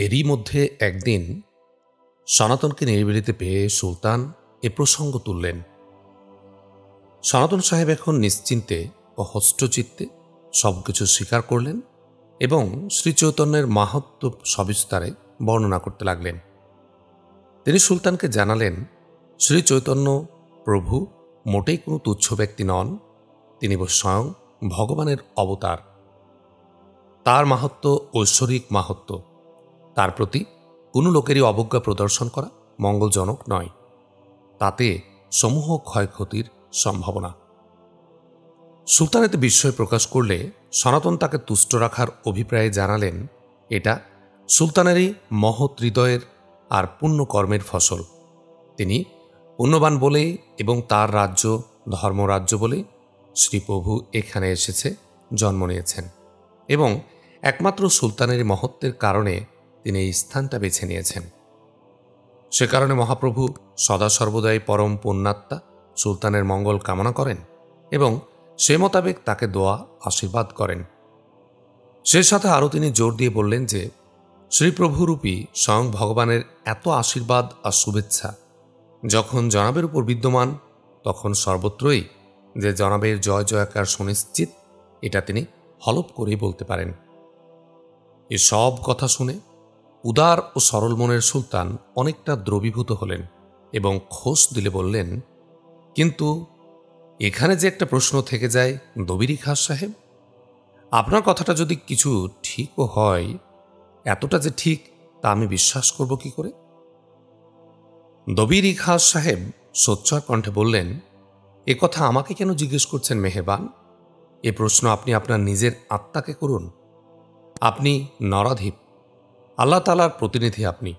এরই মধ্যে একদিন সনাতনকে নিরিবিলিতে পেয়ে সুলতান এ প্রসঙ্গ তুললেন। সনাতন সাহেব এখন নিশ্চিন্তে ও হস্তচিত্তে সবকিছু স্বীকার করলেন এবং শ্রীচৈতন্যের মাহাত্ম্য সবিস্তারে বর্ণনা করতে লাগলেন। তিনি সুলতানকে জানালেন, শ্রীচৈতন্য প্রভু মোটেই কোনো তুচ্ছ ব্যক্তি নন, তিনি স্বয়ং ভগবানের অবতার। তার মাহাত্ম্য ঐশ্বরিক মাহাত্ম্য, তার প্রতি কোনো লোকেরই অবজ্ঞা প্রদর্শন করা মঙ্গলজনক নয়, তাতে সমূহ ক্ষয়ক্ষতির সম্ভাবনা। সুলতান এতে বিস্ময় প্রকাশ করলে সনাতন তাকে তুষ্ট রাখার অভিপ্রায়ে জানালেন, এটা সুলতানেরই মহৎ হৃদয়ের আর পুণ্যকর্মের ফসল। তিনি পুণ্যবান বলেই এবং তার রাজ্য ধর্মরাজ্য বলে শ্রীপ্রভু এখানে এসেছে, জন্ম নিয়েছেন এবং একমাত্র সুলতানেরই মহত্বের কারণে তিনি এই স্থানটা বেছে নিয়েছেন। সে কারণে মহাপ্রভু সদা সর্বদাই পরম পুণ্যাত্মা সুলতানের মঙ্গল কামনা করেন এবং সে মোতাবেক তাকে দোয়া আশীর্বাদ করেন। সে সাথে আরও তিনি জোর দিয়ে বললেন যে শ্রীপ্রভুরূপী স্বয়ং ভগবানের এত আশীর্বাদ আর শুভেচ্ছা যখন জনাবের উপর বিদ্যমান, তখন সর্বত্রই যে জনাবের জয় জয়কার সুনিশ্চিত, এটা তিনি হলপ করেই বলতে পারেন। এসব কথা শুনে উদার ও সরল মনের সুলতান অনেকটা দ্রবীভূত হলেন এবং খোশ দিলে বললেন, কিন্তু এখানে যে একটা প্রশ্ন থেকে যায় দবিরি খাস সাহেব, আপনার কথাটা যদি কিছু ঠিকও হয়, এতটা যে ঠিক তা আমি বিশ্বাস করব কি করে? দবিরি খাস সাহেব সোচ্চার কণ্ঠে বললেন, এ কথা আমাকে কেন জিজ্ঞেস করছেন মেহেরবান? এ প্রশ্ন আপনি আপনার নিজের আত্মাকে করুন। আপনি নরাধীপ, আল্লাহ তাআলার প্রতিনিধি। আপনি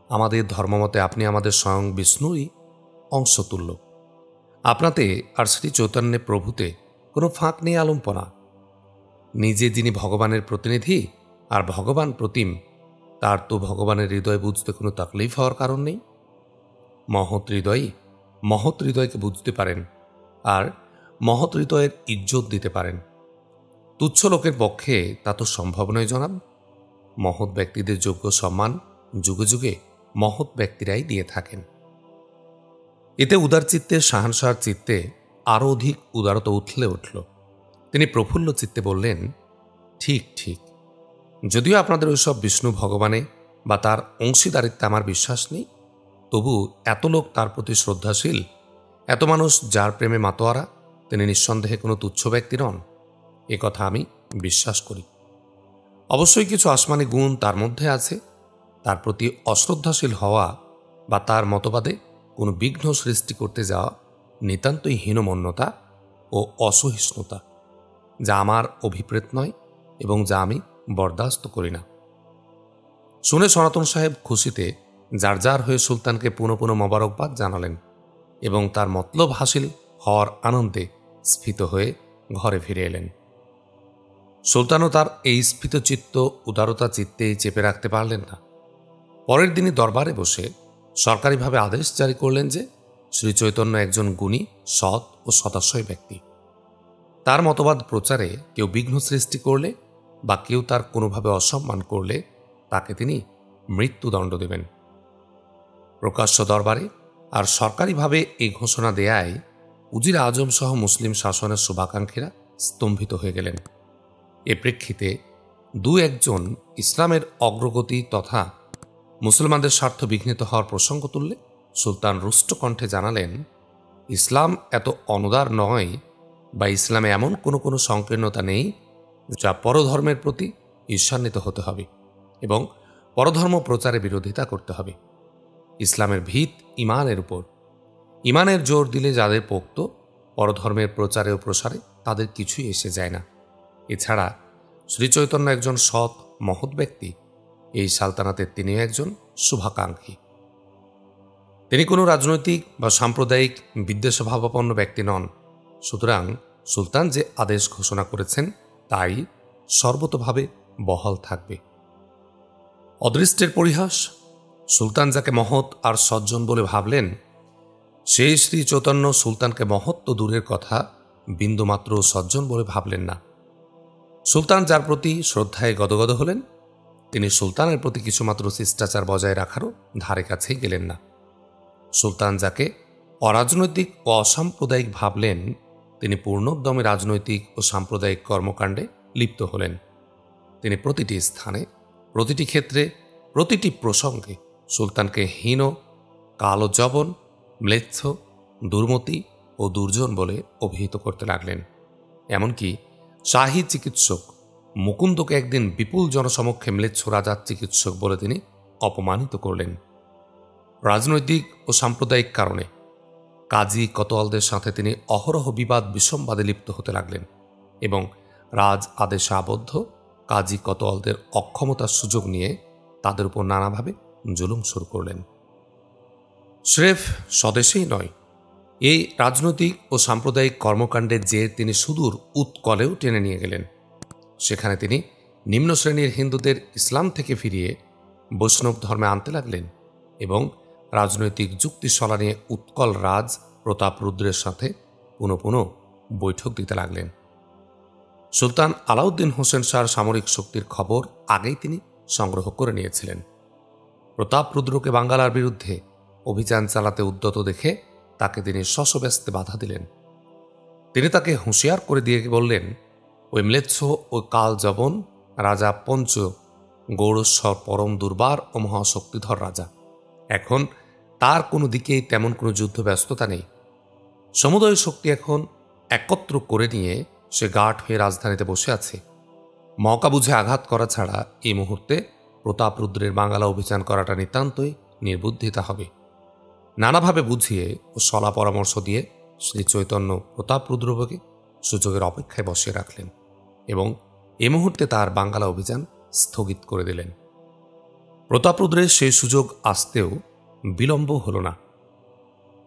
আমাদের ধর্মমতে আপনি আমাদের স্বয়ং বিষ্ণুরই অংশতুল্য। আপনাতে আর শ্রী চৈতন্য প্রভুতে কোনো ফাঁক নেই আলম্পনা। নিজে যিনি ভগবানের প্রতিনিধি আর ভগবান প্রতিম, তার তো ভগবানের হৃদয় বুঝতে কোনো তাকলিফ হওয়ার কারণ নেই। মহৎ হৃদয়কে বুঝতে পারেন আর মহৎ হৃদয়ের ইজ্জত দিতে পারেন। তুচ্ছ লোকের পক্ষে তা তো সম্ভব নয় জনাব। মহৎ ব্যক্তিদের যোগ্য সম্মান যুগে যুগে মহৎ ব্যক্তিরাই দিয়ে থাকেন। এতে উদার চিত্তে শাহানশাহর চিত্তে আরও অধিক উদারতা উঠলে উঠল। তিনি প্রফুল্ল চিত্তে বললেন, ঠিক ঠিক, যদিও আপনাদের ওইসব বিষ্ণু ভগবানে বা তার অংশীদারিত্বে আমার বিশ্বাস নেই, তবু এত লোক তার প্রতি শ্রদ্ধাশীল, এত মানুষ যার প্রেমে মাতোয়ারা, তিনি নিঃসন্দেহে কোনো তুচ্ছ ব্যক্তি নন, এ কথা আমি বিশ্বাস করি। অবশ্যই কিছু আসমানি গুণ তার মধ্যে আছে। তার প্রতি অশ্রদ্ধাশীল হওয়া বা তার মতবাদে কোনো বিঘ্ন সৃষ্টি করতে যাওয়া নিতান্তই হীনমন্যতা ও অসহিষ্ণুতা, যা আমার অভিপ্রেত নয় এবং যা আমি বরদাস্ত করি না। শুনে সনাতন সাহেব খুশিতে যার যার হয়ে সুলতানকে পুনঃ পুনঃ মোবারকবাদ জানালেন এবং তার মতলব হাসিল হওয়ার আনন্দে স্ফীত হয়ে ঘরে ফিরে এলেন। সুলতানও তার এই স্ফীত চিত্ত উদারতা চিত্তেই চেপে রাখতে পারলেন না। পরের দিনই দরবারে বসে সরকারিভাবে আদেশ জারি করলেন যে শ্রীচৈতন্য একজন গুণী, সৎ ও সদাশয় ব্যক্তি। তার মতবাদ প্রচারে কেউ বিঘ্ন সৃষ্টি করলে বা কেউ তার কোনোভাবে অসম্মান করলে তাকে তিনি মৃত্যুদণ্ড দেবেন। প্রকাশ্য দরবারে আর সরকারিভাবে এই ঘোষণা দেয়ায় উজির আজম সহ মুসলিম শাসনের শুভাকাঙ্ক্ষীরা স্তম্ভিত হয়ে গেলেন। এ প্রেক্ষিতে দু একজন ইসলামের অগ্রগতি তথা মুসলমানদের স্বার্থ বিঘ্নিত হওয়ার প্রসঙ্গ তুললে সুলতান রুষ্ট কণ্ঠে জানালেন, ইসলাম এত অনুদার নয় বা ইসলামে এমন কোনো সংকীর্ণতা নেই যা পরধর্মের প্রতি ঈর্ষান্বিত হতে হবে এবং পরধর্ম প্রচারে বিরোধিতা করতে হবে। ইসলামের ভিত ইমানের উপর। ইমানের জোর দিলে যাদের পোক্ত, পরধর্মের প্রচারে ও প্রসারে তাদের কিছুই এসে যায় না। এছাড়া শ্রীচৈতন্য একজন সৎ মহৎ ব্যক্তি, এই সালতানাতের তিনিও একজন শুভাকাঙ্ক্ষী। তিনি কোনো রাজনৈতিক বা সাম্প্রদায়িক বিদ্বেষভাবাপন্ন ব্যক্তি নন। সুতরাং সুলতান যে আদেশ ঘোষণা করেছেন তাই সর্বতোভাবে বহাল থাকবে। অদৃষ্টের পরিহাস, সুলতান যাকে মহৎ আর সজ্জন বলে ভাবলেন, সেই শ্রী চৈতন্য সুলতানকে মহৎ তো দূরের কথা, বিন্দুমাত্র সজ্জন বলে ভাবলেন না। সুলতান যার প্রতি শ্রদ্ধায় গদগদ হলেন, তিনি সুলতানের প্রতি কিছুমাত্র শিষ্টাচার বজায় রাখারও ধারে কাছেই গেলেন না। সুলতান যাকে অরাজনৈতিক ও অসাম্প্রদায়িক ভাবলেন, তিনি পূর্ণোদ্যমে রাজনৈতিক ও সাম্প্রদায়িক কর্মকাণ্ডে লিপ্ত হলেন। তিনি প্রতিটি স্থানে, প্রতিটি ক্ষেত্রে, প্রতিটি প্রসঙ্গে সুলতানকে হীন, কালো জবন, ম্লেচ্ছ, দুর্মতি ও দুর্জন বলে অভিহিত করতে লাগলেন। এমনকি শাহী চিকিৎসক মুকুন্দকে একদিন বিপুল জনসমক্ষে ম্লেচ্ছ রাজার চিকিৎসক বলে তিনি অপমানিত করলেন। রাজনৈতিক ও সাম্প্রদায়িক কারণে কাজী কোতোয়ালদের সাথে তিনি অহরহ বিবাদ বিসম্বাদে লিপ্ত হতে লাগলেন এবং রাজ আদেশে আবদ্ধ কাজী কোতোয়ালদের অক্ষমতার সুযোগ নিয়ে তাদের উপর নানাভাবে জুলুম শুরু করলেন। স্রেফ স্বদেশেই নয়, এই রাজনৈতিক ও সাম্প্রদায়িক কর্মকাণ্ডের জের তিনি সুদূর উৎকলেও টেনে নিয়ে গেলেন। সেখানে তিনি নিম্ন শ্রেণীর হিন্দুদের ইসলাম থেকে ফিরিয়ে বৈষ্ণব ধর্মে আনতে লাগলেন এবং রাজনৈতিক যুক্তিশলা নিয়ে উৎকল রাজ প্রতাপরুদ্রের সাথে পুনঃ পুনঃ বৈঠক দিতে লাগলেন। সুলতান আলাউদ্দিন হোসেন শাহর সামরিক শক্তির খবর আগেই তিনি সংগ্রহ করে নিয়েছিলেন। প্রতাপরুদ্রকে বাঙ্গালার বিরুদ্ধে অভিযান চালাতে উদ্যত দেখে তাকে তিনি শশব্যস্তে বাধা দিলেন। তিনি তাকে হুঁশিয়ার করে দিয়ে বললেন, ওই ম্লেচ্ছ ও কাল জবন রাজা পঞ্চ গৌড়স্বর পরম দুর্বার ও মহাশক্তিধর রাজা। এখন তার কোনো দিকেই তেমন কোনো যুদ্ধ ব্যস্ততা নেই। সমুদয় শক্তি এখন একত্র করে নিয়ে সে গাঢ় হয়ে রাজধানীতে বসে আছে। মওকা বুঝে আঘাত করা ছাড়া এই মুহূর্তে প্রতাপরুদ্রের বাঙ্গালা অভিযান করাটা নিতান্তই নির্বুদ্ধিতা হবে। নানাভাবে বুঝিয়ে ও সলা পরামর্শ দিয়ে শ্রী চৈতন্য প্রতাপরুদ্রকে সুযোগের অপেক্ষায় বসিয়ে রাখলেন এবং এ মুহূর্তে তার বাঙ্গালা অভিযান স্থগিত করে দিলেন। প্রতাপরুদ্রের সেই সুযোগ আসতেও বিলম্ব হল না।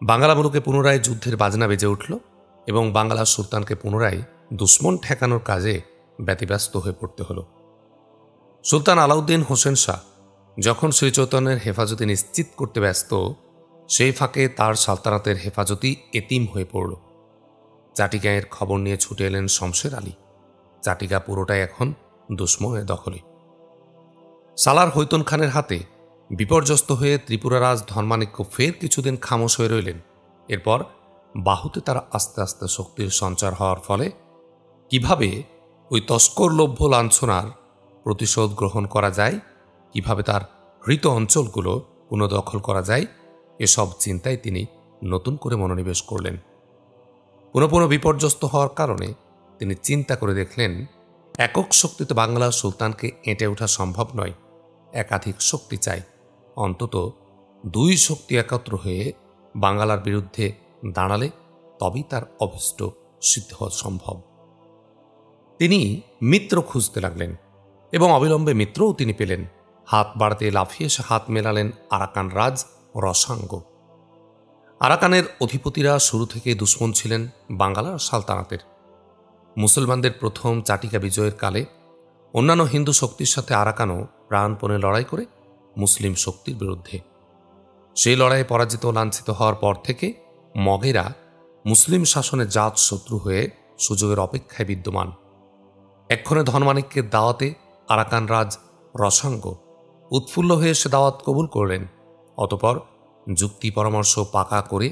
বাঙ্গালা মুলুকে পুনরায় যুদ্ধের বাজনা বেজে উঠল এবং বাঙ্গালা সুলতানকে পুনরায় দুশ্মন ঠেকানোর কাজে ব্যতিব্যস্ত হয়ে পড়তে হল। সুলতান আলাউদ্দিন হোসেন শাহ যখন শ্রীচৈতন্যের হেফাজতে নিশ্চিত করতে ব্যস্ত, সেই ফাঁকে তার সালতানাতের হেফাজতি এতিম হয়ে পড়ল। চাটিগাঁয়ের খবর নিয়ে ছুটে এলেন শমশের আলী। চাটিগা পুরোটাই এখন দুশ্মনের দখলে। সালার হৈতন খানের হাতে বিপর্যস্ত হয়ে ত্রিপুরারাজ ধর্মানিক্য ফের কিছুদিন খামোশ হয়ে রইলেন। এরপর বাহুতে তারা আস্তে আস্তে শক্তির সঞ্চার হওয়ার ফলে কিভাবে ওই তস্করলভ্য লাঞ্ছনার প্রতিশোধ গ্রহণ করা যায়, কিভাবে তার হৃত অঞ্চলগুলো পুনঃদখল করা যায়, এসব চিন্তায় তিনি নতুন করে মনোনিবেশ করলেন। পুনঃ পুনঃ বিপর্যস্ত হওয়ার কারণে তিনি চিন্তা করে দেখলেন, একক শক্তিতে বাংলার সুলতানকে এঁটে ওঠা সম্ভব নয়, একাধিক শক্তি চাই। অন্তত দুই শক্তি একত্র হয়ে বাঙ্গালার বিরুদ্ধে দাঁড়ালে তবেই তার অভীষ্ট সিদ্ধ হওয়া সম্ভব। তিনি মিত্র খুঁজতে লাগলেন এবং অবিলম্বে মিত্রও তিনি পেলেন। হাত বাড়াতে লাফিয়ে এসে হাত মেলালেন আরাকান রাজ রসাঙ্গ। আরাকানের অধিপতিরা শুরু থেকে দুশ্মন ছিলেন বাঙ্গালার সালতানাতের। মুসলমানদের প্রথম চাটিকা বিজয়ের কালে অন্যান্য হিন্দু শক্তির সাথে আরাকানও প্রাণপণে লড়াই করে মুসলিম শক্তির বিরুদ্ধে। সেই লড়াইয়ে পরাজিত লাঞ্ছিত হওয়ার পর থেকে মগেরা মুসলিম শাসনের জাত শত্রু হয়ে সুযোগের অপেক্ষায় বিদ্যমান। এক্ষণে ধনমাণিক্যের দাওয়াতে আরাকান রাজ রসাঙ্গ উৎফুল্ল হয়ে সে দাওয়াত কবুল করলেন। অতপর যুক্তি পরামর্শ পাকা করে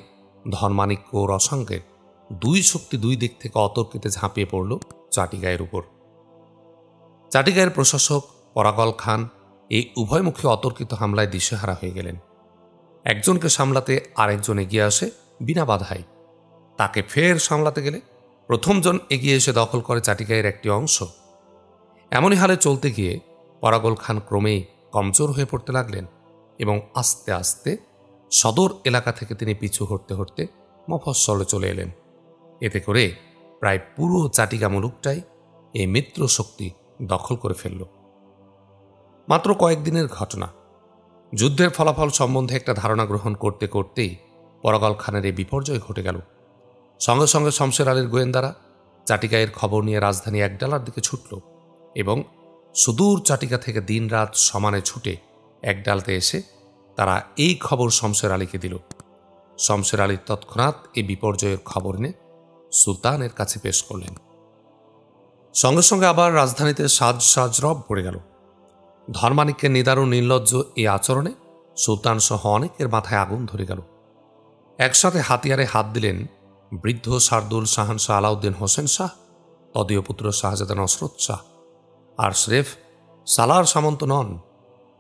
ধনমাণিক্য ও রসাঙ্গের দুই শক্তি দুই দিক থেকে অতর্কিতে ঝাঁপিয়ে পড়ল চাটিগাঁয়ের উপর। চাটিগাঁয়ের প্রশাসক পরাগল খান এই উভয়মুখী অতর্কিত হামলায় দিশেহারা হয়ে গেলেন। একজনকে সামলাতে আরেকজন এগিয়ে আসে বিনা বাধায়। তাকে ফের সামলাতে গেলে প্রথমজন এগিয়ে এসে দখল করে চাটিগাঁয়ের একটি অংশ। এমনই হালে চলতে গিয়ে পরাগল খান ক্রমেই কমজোর হয়ে পড়তে লাগলেন এবং আস্তে আস্তে সদর এলাকা থেকে তিনি পিছু হটতে হটতে মফস্বলে চলে এলেন। এতে করে প্রায় পুরো চাটিগা মুলুকটাই এই মিত্র শক্তি দখল করে ফেলল। মাত্র কয়েকদিনের ঘটনা। যুদ্ধের ফলাফল সম্বন্ধে একটা ধারণা গ্রহণ করতে করতেই পরাগল খানের এই বিপর্যয় ঘটে গেল। সঙ্গে সঙ্গে শমশের আলীর গোয়েন্দারা চাটিগাঁয়ের খবর নিয়ে রাজধানী একডালার দিকে ছুটল এবং সুদূর চাটিগা থেকে দিন রাত সমানে ছুটে একডালতে এসে তারা এই খবর শমশের আলীকে দিল। শমশের আলী তৎক্ষণাৎ এই বিপর্যয়ের খবর নিয়ে সুলতানের কাছে পেশ করলেন। সঙ্গে সঙ্গে আবার রাজধানীতে সাজ রব পড়ে গেল। ধর্মানিকের নিদারুণ নির্লজ্জ এই আচরণে সুলতান সহ অনেকের মাথায় আগুন ধরে গেল। একসাথে হাতিয়ারে হাত দিলেন বৃদ্ধ শার্দুল শাহানশাহ আলাউদ্দিন হোসেন শাহ, তদীয় পুত্র শাহজাদা নসরত শাহ। আর স্রেফ সালার সামন্ত নন,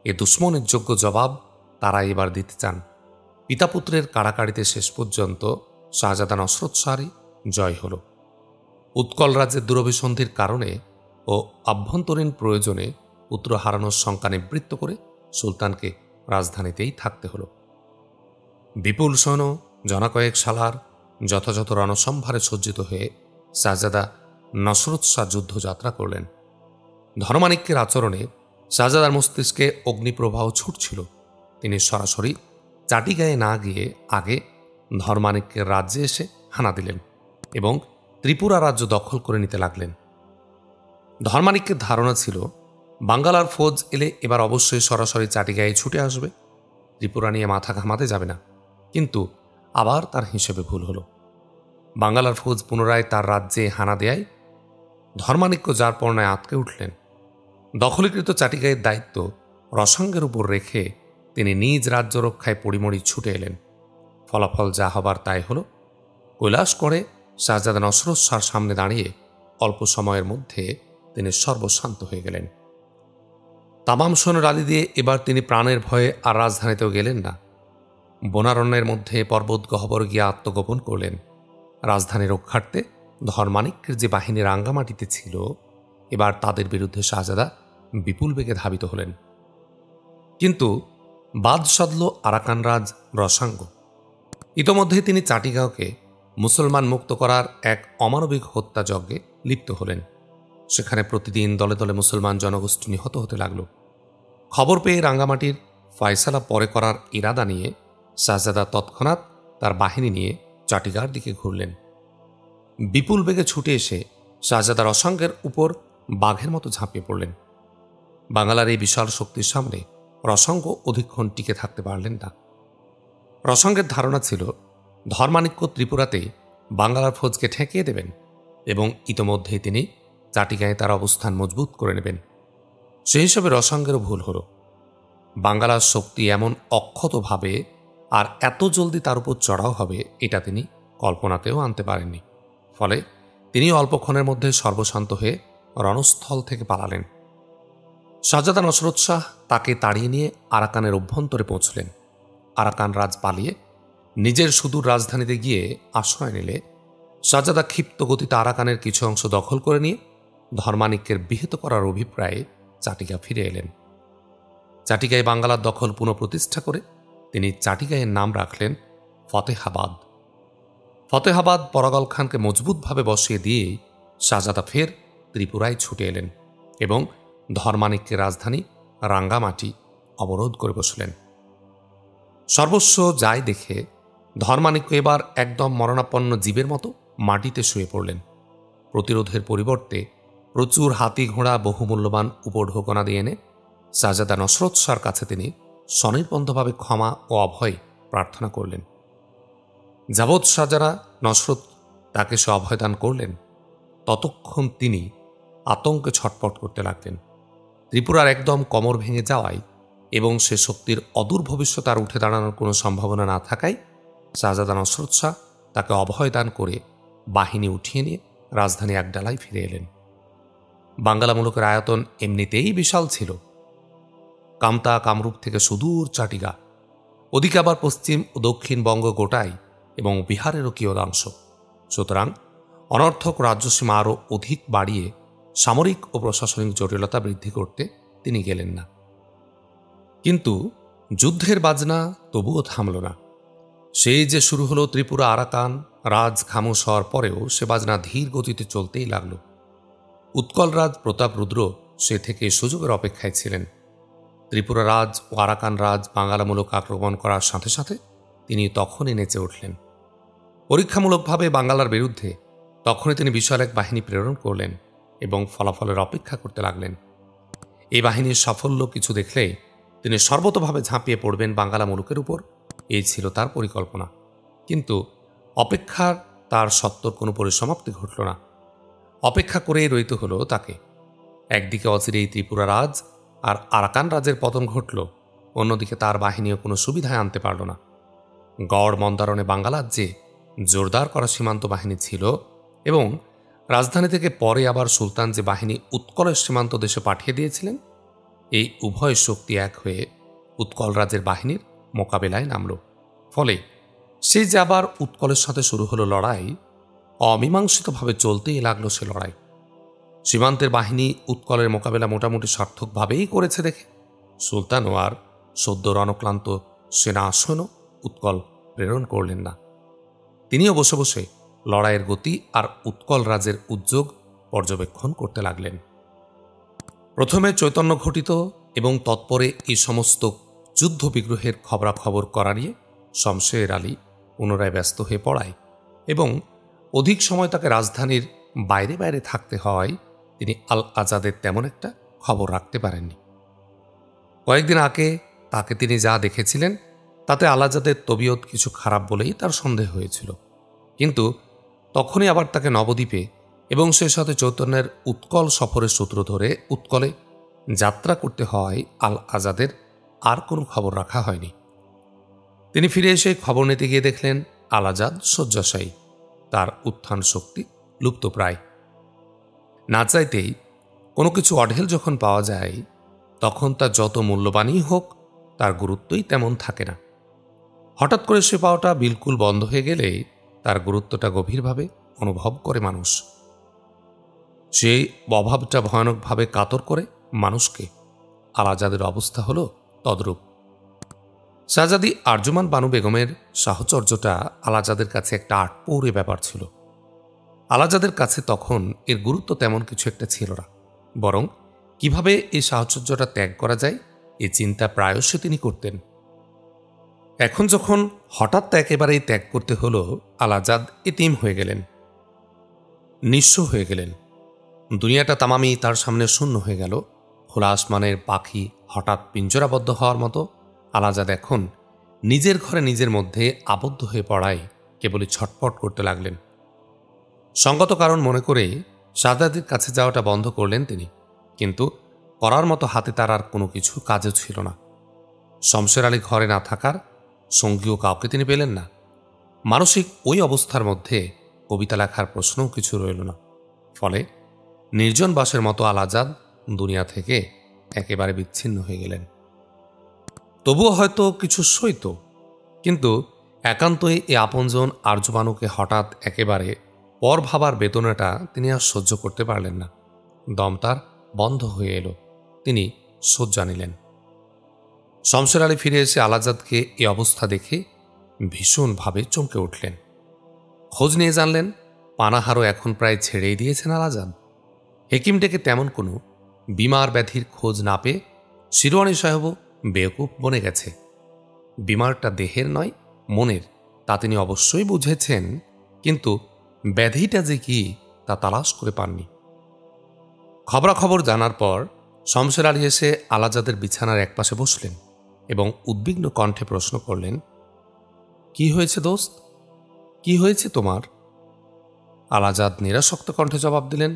এ দুশ্মনের যোগ্য জবাব তারা এবার দিতে চান। পিতাপুত্রের কাড়াকাড়িতে শেষ পর্যন্ত শাহজাদা নসরত শাহরই জয় হল। উৎকল রাজ্যের দুরভিসন্ধির কারণে ও আভ্যন্তরীণ প্রয়োজনে পুত্র হারানোর শঙ্কা নিবৃত্ত করে সুলতানকে রাজধানীতেই থাকতে হল। বিপুল সৈন্য জনাকয়েক সালার যথাযথ রণসম্ভারে সজ্জিত হয়ে শাহজাদা নসরত শাহ যুদ্ধযাত্রা করলেন। ধর্মানিকের আচরণে শাহজাদার মস্তিষ্কে অগ্নিপ্রবাহ ছুটছিল। তিনি সরাসরি চাটিগাঁয়ে না গিয়ে আগে ধর্মানিকের রাজ্যে এসে হানা দিলেন এবং ত্রিপুরা রাজ্য দখল করে নিতে লাগলেন। ধর্মানিকের ধারণা ছিল বাঙ্গালার ফৌজ এলে এবার অবশ্যই সরাসরি চাটিগাঁয়ে ছুটে আসবে, ত্রিপুরা নিয়ে মাথা ঘামাতে যাবে না। কিন্তু আবার তার হিসেবে ভুল হল। বাঙ্গালার ফৌজ পুনরায় তার রাজ্যে হানা দেয় ধর্মানিক্য যার পর্ণায় আটকে উঠলেন। দখলীকৃত চাটিগাঁয়ের দায়িত্ব রসাঙ্গের উপর রেখে তিনি নিজ রাজ্য রক্ষায় পরিমরি ছুটে এলেন। ফলাফল যা হবার তাই হল। কৈলাস করে শাহজাদা নসরত শাহর সামনে দাঁড়িয়ে অল্প সময়ের মধ্যে তিনি সর্বশান্ত হয়ে গেলেন। তামাম সৈন্য রালি দিয়ে এবার তিনি প্রাণের ভয়ে আর রাজধানীতেও গেলেন না। বনারণ্যের মধ্যে পর্বত গহ্বর গিয়ে আত্মগোপন করলেন। রাজধানী রক্ষার্থে ধর্মানিকের যে বাহিনী রাঙ্গামাটিতে ছিল, এবার তাদের বিরুদ্ধে শাহজাদা বিপুল বেগে ধাবিত হলেন। কিন্তু বাদ সাধল আরাকান রাজ রসাঙ্গ। ইতোমধ্যেই তিনি চাটিগাঁওকে মুসলমান মুক্ত করার এক অমানবিক হত্যাযজ্ঞে লিপ্ত হলেন। সেখানে প্রতিদিন দলে দলে মুসলমান জনগোষ্ঠী নিহত হতে লাগল। খবর পেয়ে রাঙ্গামাটির ফয়সালা পরে করার ইরাদা নিয়ে শাহজাদা তৎক্ষণাৎ তার বাহিনী নিয়ে চাটিগাঁর দিকে ঘুরলেন। বিপুল বেগে ছুটে এসে শাহজাদা রসাঙ্গের উপর বাঘের মতো ঝাঁপিয়ে পড়লেন। বাংলার এই বিশাল শক্তির সামনে রসাঙ্গ অধিকক্ষণ টিকে থাকতে পারলেন না। রসাঙ্গের ধারণা ছিল ধর্মানিক্য ত্রিপুরাতে বাংলার ফৌজকে ঠেকিয়ে দেবেন এবং ইতোমধ্যেই তিনি চাটিগাঁয়ে তার অবস্থান মজবুত করে নেবেন। সেই হিসাবে রসাঙ্গেরও ভুল হল। বাংলার শক্তি এমন অক্ষতভাবে আর এত জলদি তার উপর চড়াও হবে এটা তিনি কল্পনাতেও আনতে পারেননি। ফলে তিনি অল্পক্ষণের মধ্যে সর্বশান্ত হয়ে রণস্থল থেকে পালালেন। শাহজাদা নসরত শাহ তাকে তাড়িয়ে নিয়ে আরাকানের অভ্যন্তরে পৌঁছলেন। আরাকান রাজ পালিয়ে নিজের সুদূর রাজধানীতে গিয়ে আশ্রয় নিলে শাহজাদা ক্ষিপ্ত গতিতে আরাকানের কিছু অংশ দখল করে নিয়ে ধর্মানিকের বিহিত করার অভিপ্রায়ে চাটিগা ফিরে এলেন। চাটিগাঁয়ে বাংলার দখল পুনঃপ্রতিষ্ঠা করে তিনি চাটিগাঁয়ের নাম রাখলেন ফতেহাবাদ। ফতেহাবাদ পরাগল খানকে মজবুতভাবে বসিয়ে দিয়ে শাহজাদা ফের ত্রিপুরায় ছুটে এলেন এবং ধর্মানিকের রাজধানী রাঙ্গামাটি অবরোধ করে বসলেন। সর্বস্ব যায় দেখে ধর্মানিক্য এবার একদম মরণাপন্ন জীবের মতো মাটিতে শুয়ে পড়লেন। প্রতিরোধের পরিবর্তে প্রচুর হাতি ঘোড়া বহুমূল্যবান উপঢৌকনা দিয়ে এনে শাহজাদা নসরত শাহর কাছে তিনি স্বনির্বন্ধভাবে ক্ষমা ও অভয় প্রার্থনা করলেন। যাবৎ শাহজাদা নসরত তাকে সে অভয়দান করলেন, ততক্ষণ তিনি আতঙ্কে ছটপট করতে লাগলেন। ত্রিপুরার একদম কোমর ভেঙে যাওয়ায় এবং সে শক্তির অদূর ভবিষ্যৎ আর উঠে দাঁড়ানোর কোনো সম্ভাবনা না থাকায় শাহজাদা নসরত শাহ তাকে অভয়দান করে বাহিনী উঠিয়ে নিয়ে রাজধানী একডালায় ফিরে এলেন। বাঙ্গালা মুলুকের আয়তন এমনিতেই বিশাল ছিল। কামতা কামরূপ থেকে সুদূর চাটিগা, ওদিকে আবার পশ্চিম ও দক্ষিণ বঙ্গ গোটাই এবং বিহারেরও কিয়দাংশ। সুতরাং অনর্থক রাজ্যসীমা আরও অধিক বাড়িয়ে সামরিক ও প্রশাসনিক জটিলতা বৃদ্ধি করতে তিনি গেলেন না। কিন্তু যুদ্ধের বাজনা তবুও থামল না। সেই যে শুরু হলো ত্রিপুরা আরাকান রাজ খামোশ হওয়ার পরেও সে বাজনা ধীর গতিতে চলতেই লাগল। উৎকল রাজ প্রতাপ রুদ্র সে থেকে সুযোগের অপেক্ষায় ছিলেন। ত্রিপুরা রাজ ও আরাকান রাজ বাঙ্গালামূলক আক্রমণ করার সাথে সাথে তিনি তখনই নেচে উঠলেন। পরীক্ষামূলকভাবে বাঙ্গালার বিরুদ্ধে তখনই তিনি বিশাল এক বাহিনী প্রেরণ করলেন এবং ফলাফলের অপেক্ষা করতে লাগলেন। এই বাহিনীর সাফল্য কিছু দেখলেই তিনি সর্বতোভাবে ঝাঁপিয়ে পড়বেন বাঙ্গালা মুলুকের উপর, এই ছিল তার পরিকল্পনা। কিন্তু অপেক্ষার তার সত্তর কোনো পরিসমাপ্তি ঘটল না। অপেক্ষা করেই রইতে হলো তাকে। একদিকে অচিরেই ত্রিপুরা রাজ আর আরাকান রাজের পতন ঘটল, অন্যদিকে তার বাহিনীও কোনো সুবিধায় আনতে পারল না। গড় মন্দারণে বাঙ্গারাজ্যে জোরদার করা সীমান্ত বাহিনী ছিল এবং রাজধানী থেকে পরে আবার সুলতান যে বাহিনী উৎকলের সীমান্ত দেশে পাঠিয়ে দিয়েছিলেন, এই উভয় শক্তি এক হয়ে উৎকল রাজের বাহিনীর মোকাবেলায় নামল। ফলে সেই যে আবার উৎকলের সাথে শুরু হলো লড়াই, অমীমাংসিতভাবে চলতেই লাগলো সে লড়াই। সীমান্তের বাহিনী উৎকলের মোকাবেলা মোটামুটি সার্থকভাবেই করেছে দেখে সুলতানও আর সদ্য রণক্লান্ত সেনা আসনও উৎকল প্রেরণ করলেন না। তিনিও বসে বসে লড়াইয়ের গতি আর উৎকল রাজের উদ্যোগ পর্যবেক্ষণ করতে লাগলেন। প্রথমে চৈতন্য ঘটিত এবং তৎপরে এই সমস্ত যুদ্ধ বিগ্রহের খবরাখবর করা নিয়ে শমশের আলী পুনরায় ব্যস্ত হয়ে পড়ায় এবং অধিক সময় তাকে রাজধানীর বাইরে বাইরে থাকতে হওয়ায় তিনি আল আজাদের তেমন একটা খবর রাখতে পারেননি। কয়েকদিন আগে তাকে তিনি যা দেখেছিলেন তাতে আল আজাদের তবিয়ত কিছু খারাপ বলেই তার সন্দেহ হয়েছিল, কিন্তু তখনই আবার তাকে নবদ্বীপে এবং সে সাথে চৈতন্যের উৎকল সফরের সূত্র ধরে উৎকলে যাত্রা করতে হওয়ায় আল আজাদের আর কোনো খবর রাখা হয়নি। তিনি ফিরে এসে খবর নিতে গিয়ে দেখলেন আল আজাদ শয্যাশায়ী, তার উত্থান শক্তি লুপ্তপ্রায়। না চাইতেই কোনো কিছু অঢেল যখন পাওয়া যায় তখন তা যত মূল্যবানই হোক তার গুরুত্বই তেমন থাকে না। হঠাৎ করে সে পাওয়াটা বিলকুল বন্ধ হয়ে গেলে তার গুরুত্বটা গভীরভাবে অনুভব করে মানুষ। সেই অভাবটা ভয়ানকভাবে কাতর করে মানুষকে। আল আজাদের অবস্থা হল তদ্রূপ। শাহজাদি আরজুমান বানু বেগমের সাহচর্যটা আল আজাদের কাছে একটা আটপৌরে ব্যাপার ছিল। আল আজাদের কাছে তখন এর গুরুত্ব তেমন কিছু একটা ছিল না, বরং কিভাবে এই সাহচর্যটা ত্যাগ করা যায় এই চিন্তা প্রায়শই তিনি করতেন। এখন যখন হঠাৎ একেবারেই ত্যাগ করতে হলো, আল আজাদ এতিম হয়ে গেলেন, নিঃস্ব হয়ে গেলেন। দুনিয়াটা তামামি তার সামনে শূন্য হয়ে গেল। খোলা আসমানের পাখি হঠাৎ পিঞ্জরাবদ্ধ হওয়ার মতো আল আজাদ এখন নিজের ঘরে নিজের মধ্যে আবদ্ধ হয়ে পড়ায় কেবলই ছটফট করতে লাগলেন। সঙ্গত কারণ মনে করে শাহজাদির কাছে যাওয়াটা বন্ধ করলেন তিনি, কিন্তু করার মতো হাতে তার আর কোনো কিছু কাজও ছিল না। শমশের আলী ঘরে না থাকার সঙ্গীও কাউকে তিনি পেলেন না। মানসিক ওই অবস্থার মধ্যে কবিতা লেখার প্রশ্নও কিছু রইল না। ফলে নির্জন বাসের মতো আল আজাদ দুনিয়া থেকে একেবারে বিচ্ছিন্ন হয়ে গেলেন। তবুও হয়তো কিছু সইত, কিন্তু একান্তই এ আপনজন আরজুবানুকে হঠাৎ একেবারে পর ভাবার বেদনাটা তিনি আর সহ্য করতে পারলেন না। দম তার বন্ধ হয়ে এলো, তিনি শয্যা নিলেন। শমশের আলী ফিরে এসে আল আজাদকে এ অবস্থা দেখে ভীষণভাবে চমকে উঠলেন। খোঁজ নিয়ে জানলেন পানাহারও এখন প্রায় ছেড়েই দিয়েছেন আল আজাদ। হেকিম ডেকে তেমন কোনো বিমার ব্যাধির খোঁজ না পেয়ে শিরোয়ানি সাহেবও বেওকুফ বনে গেছে। বিমারটা দেহের নয় মনের, তা তিনি অবশ্যই বুঝেছেন, কিন্তু ব্যাধিটা যে কি তা তালাশ করে পাননি। খবরাখবর জানার পর শমশের আলী এসে আল আজাদের বিছানার একপাশে বসলেন এবং উদ্বিগ্ন কণ্ঠে প্রশ্ন করলেন, কি হয়েছে দোস্ত, কি হয়েছে তোমার? আল আজাদ নিরাসক্ত কণ্ঠে জবাব দিলেন,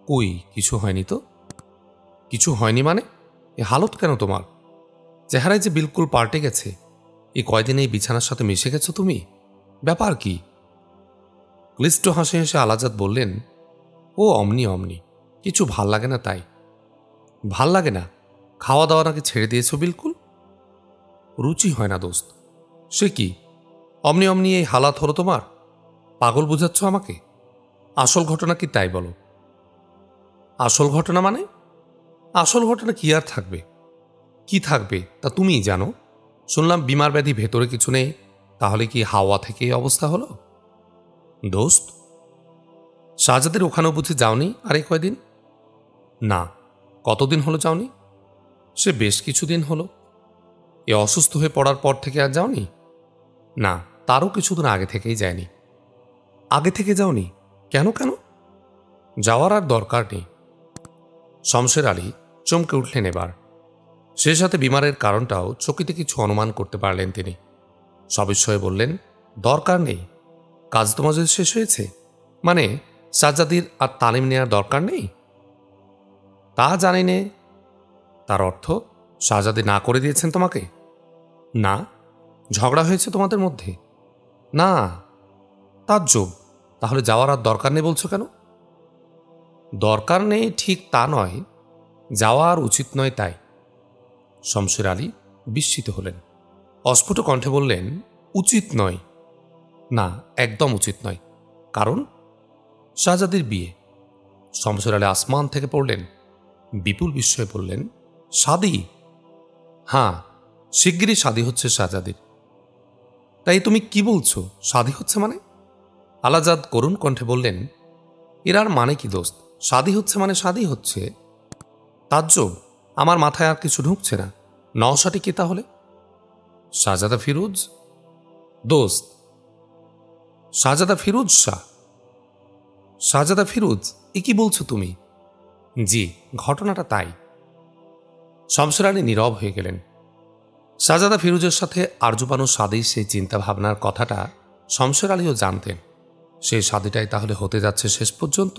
কই কিছু হয়নি তো। কিছু হয়নি মানে? এ হালত কেন তোমার? চেহারায় যে বিলকুল পাল্টে গেছে। এই কয়দিন এই বিছানার সাথে মিশে গেছো তুমি, ব্যাপার কি? ক্লিষ্ট হাসি হেসে আল আজাদ বললেন, ও অমনি অমনি, কিছু ভাল লাগে না তাই। ভাল লাগে না? খাওয়া দাওয়া নাকি ছেড়ে দিয়েছ বিলকুল? রুচি হয় না দোস্ত। সে কি অমনি অমনি এই হালাত হলো তোমার? পাগল বুঝাচ্ছ আমাকে? আসল ঘটনা কি তাই বলো। আসল ঘটনা মানে? আসল ঘটনা কি আর থাকবে? কি থাকবে তা তুমিই জানো। শুনলাম বিমার ব্যাধি ভেতরে কিছু নেই, তাহলে কি হাওয়া থেকে এই অবস্থা হলো? দোস্ত, শাহজাদের ওখানেও বুঝে যাওনি আরে কয়দিন? না। কতদিন হলো যাওনি? সে বেশ কিছুদিন হলো। এ অসুস্থ হয়ে পড়ার পর থেকে আর যাওনি? না, তারও কিছুদিন আগে থেকেই যায়নি। আগে থেকে যাওনি? কেন কেন? যাওয়ার আর দরকার নেই। শমশের আলী চমকে উঠলেন এবার। সে সাথে বিমারের কারণটাও চকিতে কিছু অনুমান করতে পারলেন তিনি। সবিস্ময়ে বললেন, দরকার নেই? কাজ তোমাদের শেষ হয়েছে? মানে শাহজাদির আর তালিম নেওয়ার দরকার নেই? তা জানি নে। তার অর্থ শাহজাদি না করে দিয়েছেন তোমাকে? না। ঝগড়া হয়েছে তোমাদের মধ্যে? না। তাজ্জব। তাহলে যাওয়ার আর দরকার নেই বলছো কেন? দরকার নেই ঠিক তা নয়, যাওয়া আর উচিত নয় তাই। শমশের আলী বিস্মিত হলেন, অস্ফুট কণ্ঠে বললেন, উচিত নয়? না, একদম উচিত নয়। কারণ? শাহজাদির বিয়ে। শমশের আলী আসমান থেকে পড়লেন, বিপুল বিস্ময়ে বললেন, শাদি? হ্যাঁ, শিগগিরই শাদি হচ্ছে শাহজাদির। তাই তুমি কি বলছো, শাদি হচ্ছে মানে? আলাজাদ করুণ কণ্ঠে বললেন, এর আর মানে কি দোস্ত? শাদি হচ্ছে মানে শাদি হচ্ছে। তাজ্জব, আমার মাথায় আর কিছু ঢুকছে না। নওশাটি কি তাহলে? শাহজাদা ফিরোজ? দোস্ত, শাহজাদা ফিরোজ শাহ। শাহজাদা ফিরোজ? এ কি বলছো তুমি? জি, ঘটনাটা তাই। শমশের আলী নীরব হয়ে গেলেন। শাহজাদা ফিরোজের সাথে আরজুবানু শাদির সেই চিন্তাভাবনার কথাটা শমশের আলীও জানতেন। সেই শাদিটাই তাহলে হতে যাচ্ছে শেষ পর্যন্ত?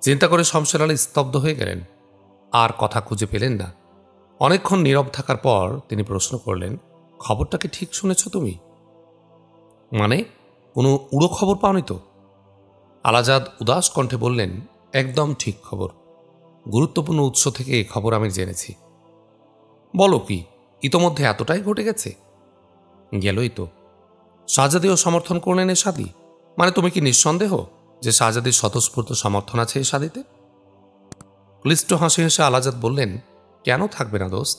চিন্তা করে শমশের আলী স্তব্ধ হয়ে গেলেন, আর কথা খুঁজে পেলেন না। অনেকক্ষণ নীরব থাকার পর তিনি প্রশ্ন করলেন, খবরটা কি ঠিক শুনেছ তুমি? মানে, কোনো উড়ো খবর পাওনি তো? আলাজাদ উদাস কণ্ঠে বললেন, একদম ঠিক খবর। গুরুত্বপূর্ণ উৎস থেকে এই খবর আমি জেনেছি। বলো কি, ইতোমধ্যে এতটাই ঘটে গেছে? গেলই তো। শাহজাদিও সমর্থন করলেন এ শাদি? মানে তুমি কি নিঃসন্দেহ যে শাহজাদির স্বতঃস্ফূর্ত সমর্থন আছে এই শাদিতে? ক্লিষ্ট হাসি হেসে আলাজাদ বললেন, কেন থাকবে না দোস্ত?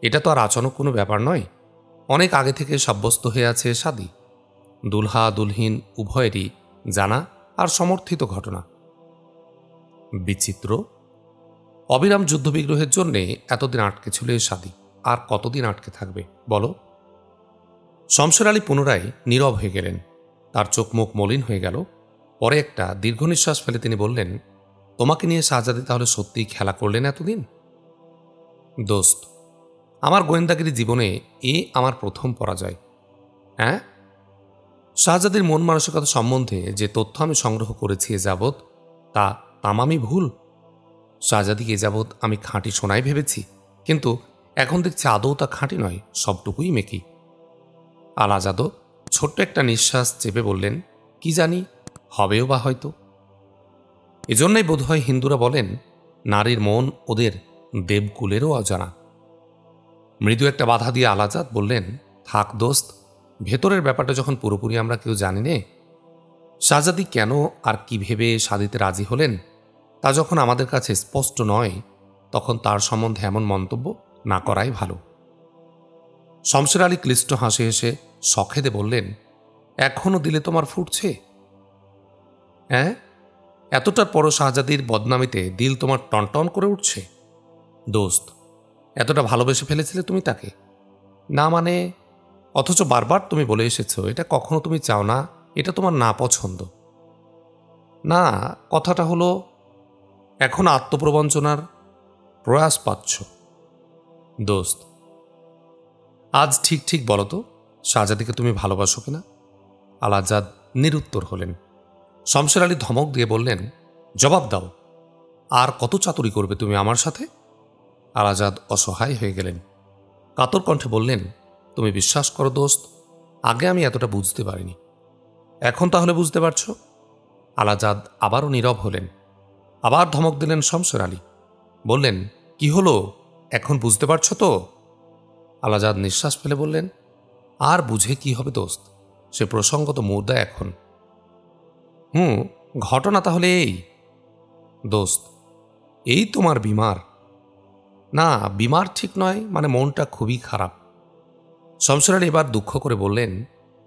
এটা তো আর আচানক কোনো ব্যাপার নয়। অনেক আগে থেকে সাব্যস্ত হয়ে আছে এ শাদি। দুলহা দুলহিন উভয়েরই জানা আর সমর্থিত ঘটনা। বিচিত্র। অবিরাম যুদ্ধবিগ্রহের জন্যে এতদিন আটকে ছিল এ শাদি, আর কতদিন আটকে থাকবে বলো? শমশের আলী পুনরায় নীরব হয়ে গেলেন। তার চোখ মুখ মলিন হয়ে গেল। পরে একটা দীর্ঘ নিঃশ্বাস ফেলে তিনি বললেন, তোমাকে নিয়ে শাহজাদি তাহলে সত্যিই খেলা করলেন এতদিন? দোস্ত, আমার গোয়েন্দাগিরি জীবনে এ আমার প্রথম পরাজয়। হ্যাঁ, শাহজাদির মন মানসিকতা সম্বন্ধে যে তথ্য আমি সংগ্রহ করেছি এ যাবৎ, তা তামামই ভুল। শাহজাদিকে এ যাবৎ আমি খাঁটি সোনাই ভেবেছি, কিন্তু এখন দেখছি আদৌ তা খাঁটি নয়, সবটুকুই মেকি। আলাজাদও ছোট্ট একটা নিঃশ্বাস চেপে বললেন, কি জানি, হবেও বা হয়তো। এজন্যই বোধহয় হিন্দুরা বলেন, নারীর মন ওদের দেবকুলেরও অজানা। মৃদু একটা বাধা দিয়ে আলাজাদ বললেন, থাক দোস্ত, ভেতরের ব্যাপারটা যখন পুরোপুরি আমরা কেউ জানি নে, শাহজাদি কেন আর কি ভেবে শাদিতে রাজি হলেন তা যখন আমাদের কাছে স্পষ্ট নয়, তখন তার সম্বন্ধে এমন মন্তব্য না করাই ভালো। শমশের আলী ক্লিষ্ট হাসি হেসে সখেদে বললেন, এখনো দিলে তোমার ফুটছে? হ্যাঁ, এতটার পরও শাহজাদির বদনামিতে দিল তোমার টনটন করে উঠছে? দোস্ত, এতটা ভালোবেসে ফেলেছিলে তুমি তাকে? না মানে, অথচ বারবার তুমি বলে এসেছো এটা কখনো তুমি চাও না, এটা তোমার না পছন্দ। না, কথাটা হলো এখন আত্মপ্রবঞ্চনার প্রয়াস পাচ্ছ। দোস্ত, আজ ঠিক ঠিক বলো তো, শাহজাদিকে তুমি ভালোবাসো কিনা? আলাজাদ নিরুত্তর হলেন। শমশের আলী ধমক দিয়ে বললেন, জবাব দাও, আর কত চাতুরি করবে তুমি আমার সাথে? আলাজাদ অসহায় হয়ে গেলেন। কাতর কণ্ঠে বললেন, তুমি বিশ্বাস করো দোস্ত, আগে আমি এতটা বুঝতে পারিনি। এখন তাহলে বুঝতে পারছো? আলাজাদ আবারও নীরব হলেন। আবার ধমক দিলেন শমশের আলী। বললেন, কি হলো, এখন বুঝতে পারছো তো? আলাজাদ নিঃশ্বাস ফেলে বললেন, আর বুঝে কি হবে দোস্ত, সে প্রসঙ্গ তো মুর্দা এখন। ঘটনা তাহলে এই? দোস্ত, এই তোমার বিমার। না, বিমার ঠিক নয়, মানে মনটা খুবই খারাপ। শমশের আলী এবার দুঃখ করে বললেন,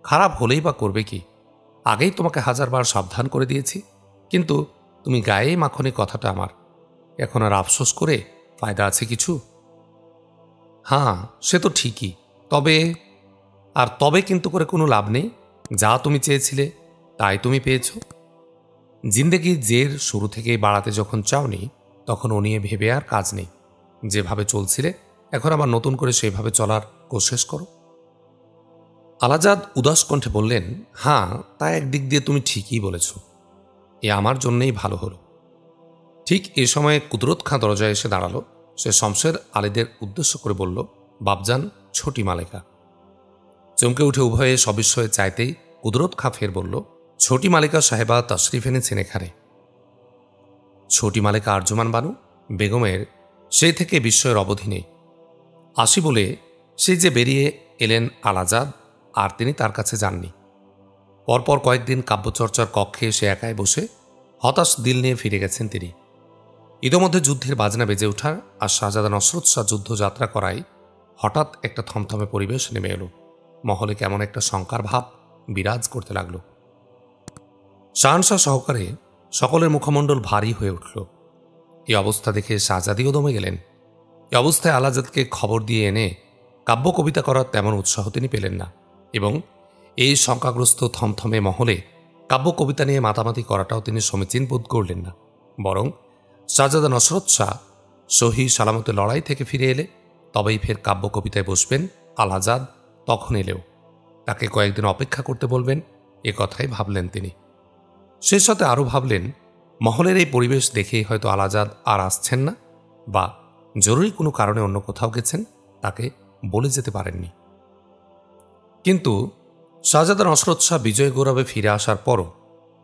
খারাপ হলেই বা করবে কি? আগেই তোমাকে হাজারবার সাবধান করে দিয়েছি, কিন্তু তুমি গায়ে মাখনি কথাটা আমার। এখন আর আফসোস করে ফায়দা আছে কিছু? হ্যাঁ, সে তো ঠিকই, তবে কিন্তু করে কোনো লাভ নেই। যা তুমি চেয়েছিলে তাই তুমি পেয়েছ। জিন্দেগি জের শুরু থেকেই বাড়াতে যখন চাওনি, তখন ও নিয়ে ভেবে আর কাজ নেই। যেভাবে চলছিলে এখন আবার নতুন করে সেভাবে চলার কোশিশ করো। আলাজাদ উদাস কণ্ঠে বললেন, হ্যাঁ, তা একদিক দিয়ে তুমি ঠিকই বলেছ। এ আমার জন্যেই ভালো হলো। ঠিক এ সময়ে কুদরত খাঁ দরজায় এসে দাঁড়ালো। সে শমশের আলীদের উদ্দেশ্য করে বলল, বাবজান, ছোটি মালেকা। চমকে উঠে উভয়ে সবিস্ময়ে চাইতেই কুদরত খাঁ ফের বলল, ছোটি মালিকা সাহেবা তশরিফ এনেছেন এখানে। ছোটি মালিকা আরজুমান বানু বেগমের সেই থেকে বিস্ময়ের অবধি নেই। আসি বলে সেই যে বেরিয়ে এলেন আলাজাদ, আর তিনি তার কাছে যাননি। পরপর কয়েকদিন কাব্যচর্চার কক্ষে সে একাই বসে হতাশ দিল নিয়ে ফিরে গেছেন তিনি। ইতোমধ্যে যুদ্ধের বাজনা বেজে ওঠার আর শাহজাদা নসরত শাহ যুদ্ধযাত্রা করায় হঠাৎ একটা থমথমে পরিবেশ নেমে এলো। মহলে কেমন একটা শঙ্কার ভাব বিরাজ করতে লাগল। শাহনশাহ সহকারে সকলের মুখমণ্ডল ভারী হয়ে উঠল। এই অবস্থা দেখে শাহজাদিও দমে গেলেন। এই অবস্থায় আলাজাদকে খবর দিয়ে এনে কাব্য কবিতা করার তেমন উৎসাহ তিনি পেলেন না, এবং এই শঙ্কাগ্রস্ত থমথমে মহলে কাব্য কবিতা নিয়ে মাতামাতি করাটাও তিনি সমীচীন বোধ করলেন না। বরং শাহজাদা নসরত শাহ সহি সালামতে লড়াই থেকে ফিরে এলে তবেই ফের কাব্য কবিতায় বসবেন। আলাজাদ তখন এলেও তাকে কয়েকদিন অপেক্ষা করতে বলবেন, এ কথাই ভাবলেন তিনি। সেই সাথে আরও ভাবলেন, মহলের এই পরিবেশ দেখেই হয়তো আলাজাদ আর আসছেন না, বা জরুরি কোনো কারণে অন্য কোথাও গেছেন, তাকে বলে যেতে পারেননি। কিন্তু শাহজাদা নসরত শাহ বিজয় গৌরবে ফিরে আসার পরও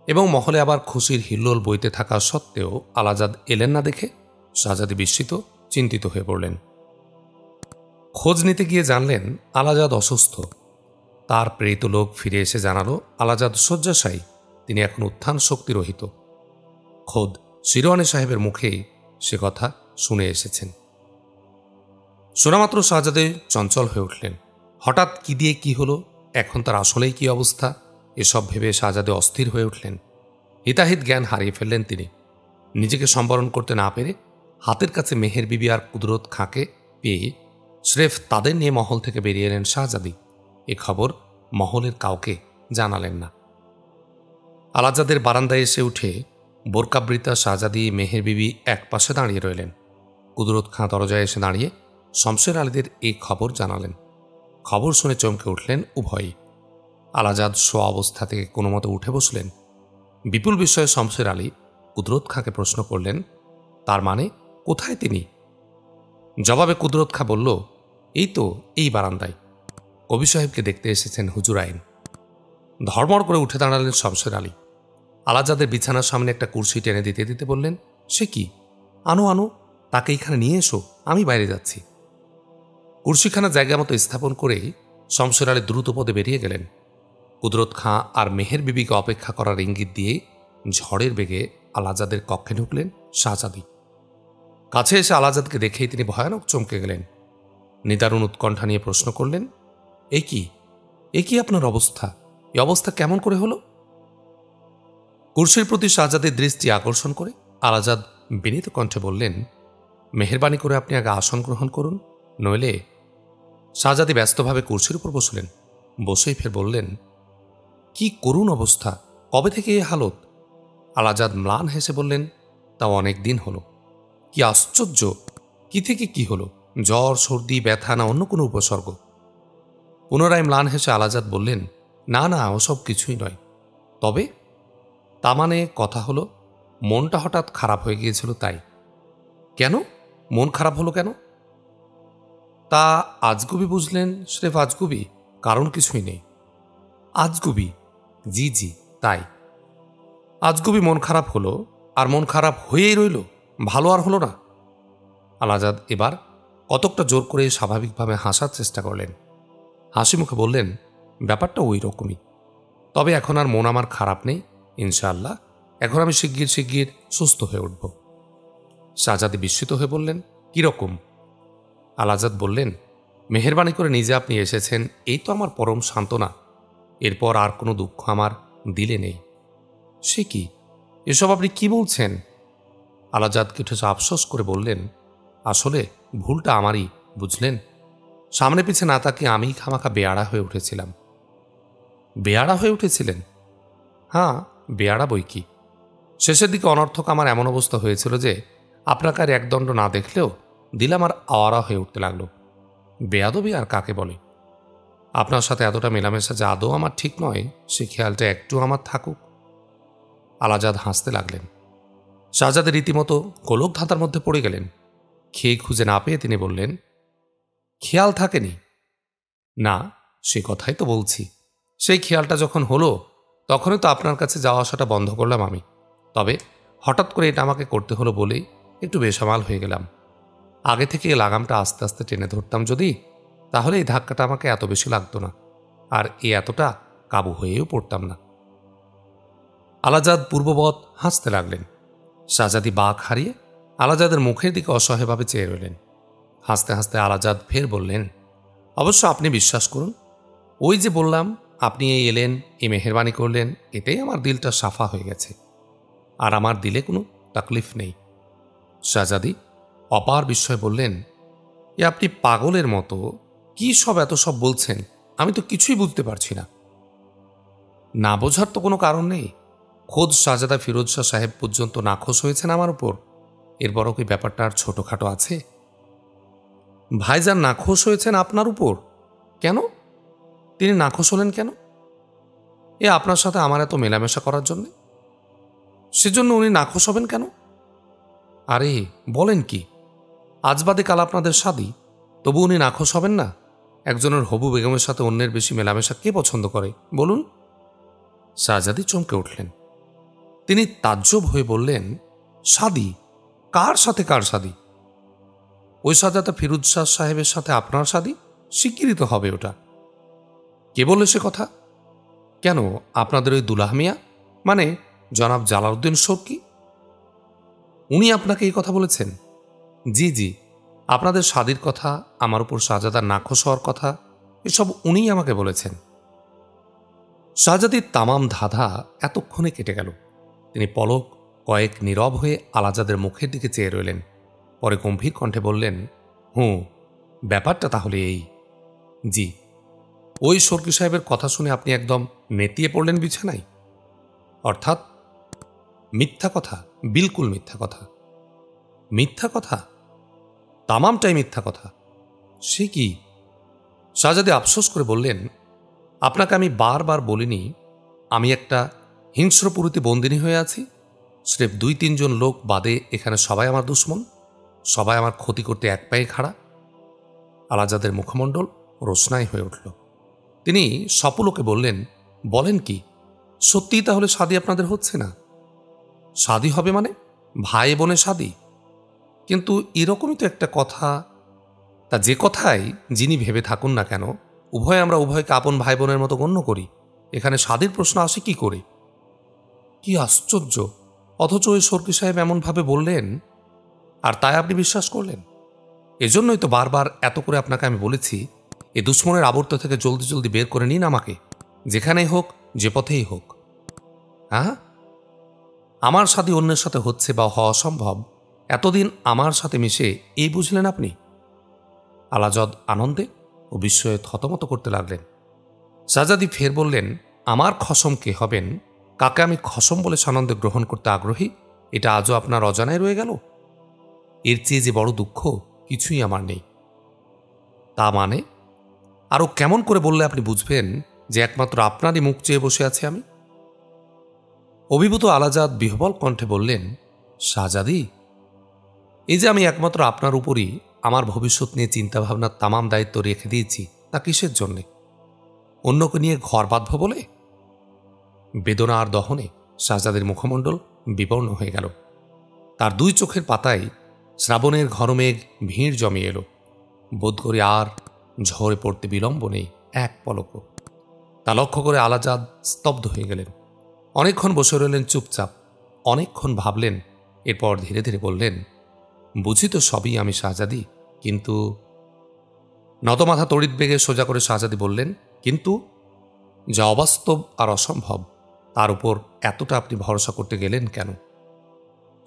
এবং মহলে আবার খুশির হিল্লোল বইতে থাকা সত্ত্বেও আলাজাদ এলেন না দেখে শাহজাদি বিস্মিত, চিন্তিত হয়ে পড়লেন। খোঁজ নিতে গিয়ে জানলেন আলাজাদ অসুস্থ। তার প্রেরিত লোক ফিরে এসে জানালো আলাজাদ শয্যাশায়ী, তিনি এখন উত্থান শক্তিরহিত। খোদ শিরওয়ানি সাহেবের মুখেই সে কথা শুনে এসেছেন। শোনামাত্র শাহজাদে চঞ্চল হয়ে উঠলেন। হঠাৎ কি দিয়ে কি হলো, এখন তার আসলেই কি অবস্থা, এসব ভেবে শাহজাদে অস্থির হয়ে উঠলেন। হিতাহিত জ্ঞান হারিয়ে ফেললেন তিনি। নিজেকে সম্বরণ করতে না পেরে হাতের কাছে মেহের বিবি আর কুদরত খাঁকে পেয়ে স্রেফ তাদের নিয়ে মহল থেকে বেরিয়ে এলেন শাহজাদি। এ খবর মহলের কাউকে জানালেন না। আলাজাদের বারান্দায় এসে উঠে বোরকাবৃতা শাহজাদি মেহের বিবি এক পাশে দাঁড়িয়ে রইলেন। কুদরত খাঁ দরজায় এসে দাঁড়িয়ে শমশের আলীদের এই খবর জানালেন। খবর শুনে চমকে উঠলেন উভয়ই। আলাজাদ শোয়া অবস্থা থেকে কোনো মতো উঠে বসলেন। বিপুল বিষয়ে শমশের আলী কুদরত খাঁকে প্রশ্ন করলেন, তার মানে কোথায় তিনি? জবাবে কুদরত খাঁ বলল, এই তো এই বারান্দায়, কবি সাহেবকে দেখতে এসেছেন হুজুর আইন। ধর্মর করে উঠে দাঁড়ালেন শমশের আলী। আলাজাদের বিছানার সামনে একটা কুরসি টেনে দিতে দিতে বললেন, সে কি, আনো আনো, তাকে এখানে নিয়ে এসো, আমি বাইরে যাচ্ছি। কুরসিখানা জায়গা মতো স্থাপন করেই শমশের আলী দ্রুত পদে বেরিয়ে গেলেন। কুদরত খাঁ আর মেহের বিবিকে অপেক্ষা করার ইঙ্গিত দিয়ে ঝড়ের বেগে আলাজাদের কক্ষে ঢুকলেন শাহজাদি। কাছে এসে আলাজাদকে দেখেই তিনি ভয়ানক চমকে গেলেন। নিদারুণ উৎকণ্ঠা নিয়ে প্রশ্ন করলেন, এ কি আপনার অবস্থা? এই অবস্থা কেমন করে হলো? কুরসির প্রতি শাহজাদের দৃষ্টি আকর্ষণ করে আলাজাদ বিনীত কণ্ঠে বললেন, মেহেরবানি করে আপনি আগে আসন গ্রহণ করুন, নইলে। শাহজাদি ব্যস্তভাবে কুরসির উপর বসলেন। বসেই ফের বললেন, কি করুণ অবস্থা, কবে থেকে এ হালত? আলাজাদ ম্লান হেসে বললেন, তাও অনেক দিন হলো। কি আশ্চর্য, কি থেকে কি হলো? জ্বর, সর্দি, ব্যথা না অন্য কোনো উপসর্গ? পুনরায় ম্লান হেসে আলাজাদ বললেন, না না, ওসব কিছুই নয়। তবে তা মানে কথা হলো মনটা হঠাৎ খারাপ হয়ে গিয়েছিল, তাই। কেন মন খারাপ হলো কেন? তা আজগুবি বুঝলেন, স্রেফ আজগুবি, কারণ কিছুই নেই। আজগুবি? জি জি, তাই। আজগুবি মন খারাপ হলো, আর মন খারাপ হয়েই রইল, ভালো আর হলো না। আলাজাদ এবার কতকটা জোর করে স্বাভাবিকভাবে হাসার চেষ্টা করলেন। হাসি মুখে বললেন, ব্যাপারটা ওই রকমই, তবে এখন আর মন আমার খারাপ নেই, ইনশাআল্লাহ এখন আমি শিগগির সুস্থ হয়ে উঠব। শাহজাদি বিস্মিত হয়ে বললেন, কিরকম? আলাজাদ বললেন, মেহেরবানি করে নিজে আপনি এসেছেন, এই তো আমার পরম সান্ত্বনা। এরপর আর কোনো দুঃখ আমার দিলে নেই। সে কি, এসব আপনি কি বলছেন? আলাজাদ কিছুটা আফসোস করে বললেন, আসলে ভুলটা আমারই, বুঝলেন। সামনে পিছে না তাকিয়ে আমি খামাখা বেয়াড়া হয়ে উঠেছিলাম। বেয়াড়া হয়ে উঠেছিলেন? হ্যাঁ, বেয়াড়া বই কি। শেষের দিকে অনর্থক আমার এমন অবস্থা হয়েছিল যে আপনাকে আর একদণ্ড না দেখলেও দিল আমার আওয়ারা হয়ে উঠতে লাগলো। বেয়াদবি আর কাকে বলে? আপনার সাথে এতটা মেলামেশা যে আদৌ আমার ঠিক নয়, সে খেয়ালটা একটু আমার থাকুক। আলাজাদ হাসতে লাগলেন। শাহজাদে রীতিমতো গোলক ধাঁধার মধ্যে পড়ে গেলেন। খেয়ে খুঁজে না পেয়ে তিনি বললেন, খেয়াল থাকেনি? না, সে কথাই তো বলছি। সেই খেয়ালটা যখন হলো তখনই তো আপনার কাছে যাওয়া আসাটা বন্ধ করলাম আমি। তবে হঠাৎ করে এটা আমাকে করতে হলো বলেই একটু বেসামাল হয়ে গেলাম। আগে থেকে এই লাগামটা আস্তে আস্তে টেনে ধরতাম যদি, তাহলে এই ধাক্কাটা আমাকে এত বেশি লাগতো না, আর এই এতটা কাবু হয়েও পড়তাম না। আলাজাদ পূর্ববৎ হাসতে লাগলেন। শাহজাদি বাঁক হারিয়ে আলাজাদের মুখের দিকে অসহায়ভাবে চেয়ে রইলেন। হাসতে হাসতে আলাজাদ ফের বললেন, অবশ্য আপনি বিশ্বাস করুন, ওই যে বললাম আপনি এই এলেন, এই মেহেরবানি করলেন, এতেই আমার দিলটা সাফা হয়ে গেছে, আর আমার দিলে কোনো তাকলিফ নেই। শাহজাদি অপার বিস্ময়ে বললেন, এ আপনি পাগলের মতো কি সব এত সব বলছেন, আমি তো কিছুই বুঝতে পারছি না। না বোঝার তো কোনো কারণ নেই। খোদ শাহজাদা ফিরোজ শাহ সাহেব পর্যন্ত নাখোশ হয়েছেন আমার উপর, এরপরও কি ব্যাপারটা আর ছোটখাটো আছে? ভাইজান নাখোশ হয়েছেন আপনার উপর? কেন? তিনি নাখোশ হলেন কেন? এ আপনার সাথে আমার এত মেলামেশা করার জন্যে? সেজন্য উনি নাখোশ হবেন কেন? আরে বলেন কি, আজ বাদে কাল আপনাদের শাদী, তবু উনি নাখোশ হবেন না? একজনের হবু বেগমের সাথে অন্যের বেশি মেলামেশা কে পছন্দ করে বলুন? শাহজাদি চমকে উঠলেন। তিনি তাজ্জব হয়ে বললেন, শাদী? কার সাথে কার শাদী? ওই শাহজাদা ফিরোজ শাহ সাহেবের সাথে আপনার শাদী? স্বীকৃত হবে ওটা। কে বললে সে কথা? কেন, আপনাদের ওই দুলাহ মিয়া, মানে জনাব জালালউদ্দিন শর্কী, উনি আপনাকে এই কথা বলেছেন? জি জি, আপনাদের শাদীর কথা, আমার উপর শাহজাদার নাখোশ হওয়ার কথা, এসব উনিই আমাকে বলেছেন। শাহজাদির তামাম ধাঁধা এতক্ষণে কেটে গেল। তিনি পলক কয়েক নীরব হয়ে আলাজাদের মুখের দিকে চেয়ে রইলেন। পরে গম্ভীর কণ্ঠে বললেন, ব্যাপারটা তাহলে এই। জি, ওই শর্কী সাহেবের কথা শুনে আপনি একদম নেতিয়ে পড়লেন বিছানায়? অর্থাৎ মিথ্যা কথা, বিলকুল মিথ্যা কথা। মিথ্যা কথা? তামামটাই মিথ্যা কথা। সে কি? শাহজাদি আফসোস করে বললেন, আপনাকে আমি বারবার বলিনি আমি একটা হিংস্রপুরীতে বন্দিনী হয়ে আছি? স্রেফ 2-3 জন লোক বাদে এখানে সবাই আমার দুশ্মন, সবাই আমার ক্ষতি করতে এক পায়ে খাড়া। আলাজাদের মুখমণ্ডল রোশনাই হয়ে উঠল। তিনি সপুলোকে বললেন, বলেন কি, সত্যিই তাহলে শাদী আপনাদের হচ্ছে না? শাদী হবে মানে? ভাই বোনে শাদী? কিন্তু এরকমই তো একটা কথা। তা যে কথাই যিনি ভেবে থাকুন না কেন, আমরা উভয়কে আপন ভাই বোনের মতো গণ্য করি। এখানে শাদীর প্রশ্ন আসে কি করে? কি আশ্চর্য! অথচ ওই শর্কী সাহেব এমনভাবে বললেন, আর তাই আপনি বিশ্বাস করলেন? এজন্যই তো বারবার এত করে আপনাকে আমি বলেছি, এই দুশ্মনের আবর্ত থেকে জলদি জলদি বের করে নিন আমাকে, যেখানেই হোক, যে পথেই হোক। হ্যাঁ, আমার সাথে অন্যের সাথে হচ্ছে বা হওয়া সম্ভব, এতদিন আমার সাথে মিশে এই বুঝলেন আপনি? আলাজদ আনন্দে ও বিস্ময়ে থতমত করতে লাগলেন। শাহজাদি ফের বললেন, আমার খসম কে হবেন, কাকে আমি খসম বলে সানন্দে গ্রহণ করতে আগ্রহী, এটা আজও আপনার অজানায় রয়ে গেল? এর চেয়ে যে বড় দুঃখ কিছুই আমার নেই। তা মানে? আরও কেমন করে বললে আপনি বুঝবেন যে একমাত্র আপনারই মুখ চেয়ে বসে আছি আমি? অভিভূত আলাজাদ বিহ্বল কণ্ঠে বললেন, শাহজাদি, এই যে আমি একমাত্র আপনার উপরই আমার ভবিষ্যৎ নিয়ে চিন্তাভাবনার তামাম দায়িত্ব রেখে দিয়েছি, তা কিসের জন্যে? অন্যকে নিয়ে ঘর বাঁধব বলে? বেদনা আর দহনে শাহজাদের মুখমণ্ডল বিবর্ণ হয়ে গেল। তার 2 চোখের পাতায় শ্রাবণের ঘরমেঘ ভিড় জমিয়ে এলো। বোধ করে আর ঝরে পড়তে বিলম্ব নেই এক পলকও। তা লক্ষ্য করে আলাজাদ স্তব্ধ হয়ে গেলেন। অনেকক্ষণ বসে রইলেন চুপচাপ, অনেকক্ষণ ভাবলেন, এরপর ধীরে ধীরে বললেন, বুঝি তো সবই আমি শাহজাদি, কিন্তু। নতমাথা তড়িৎ বেগে সোজা করে শাহজাদি বললেন, কিন্তু? যা অবাস্তব আর অসম্ভব, তার উপর এতটা আপনি ভরসা করতে গেলেন কেন?